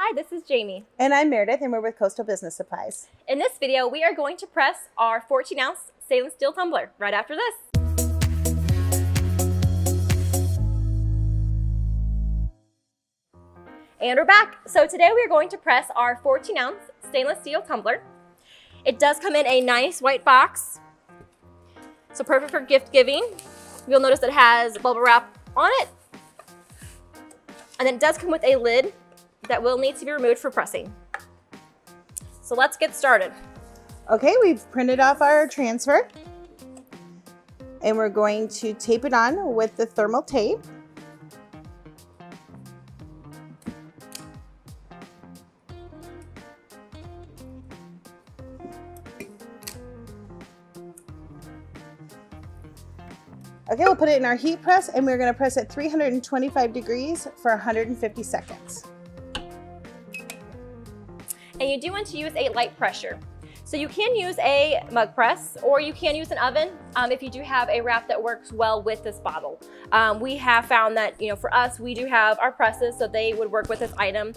Hi, this is Jamie. And I'm Meredith, and we're with Coastal Business Supplies. In this video, we are going to press our 14-ounce stainless steel tumbler right after this. And we're back. So today we are going to press our 14-ounce stainless steel tumbler. It does come in a nice white box, so perfect for gift giving. You'll notice it has bubble wrap on it. And then it does come with a lid that will need to be removed for pressing. So let's get started. Okay, we've printed off our transfer. And we're going to tape it on with the thermal tape. Okay, we'll put it in our heat press, and we're going to press at 325 degrees for 150 seconds. And you do want to use a light pressure. So you can use a mug press, or you can use an oven if you do have a wrap that works well with this bottle. We have found that, for us, we do have our presses, so they would work with this item.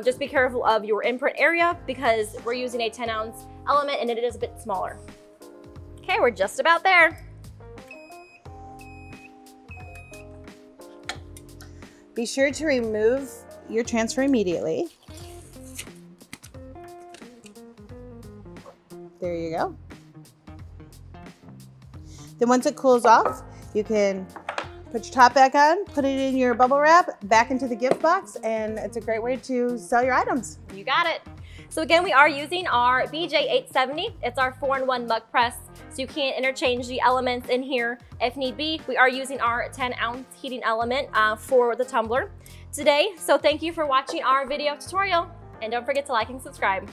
Just be careful of your imprint area because we're using a 10-ounce element and it is a bit smaller. Okay, we're just about there. Be sure to remove your transfer immediately. There you go. Then once it cools off, you can put your top back on, put it in your bubble wrap, back into the gift box, and it's a great way to sell your items. You got it. So again, we are using our BJ870. It's our 4-in-1 mug press, so you can interchange the elements in here if need be. We are using our 10-ounce heating element for the tumbler today. So thank you for watching our video tutorial, and don't forget to like and subscribe.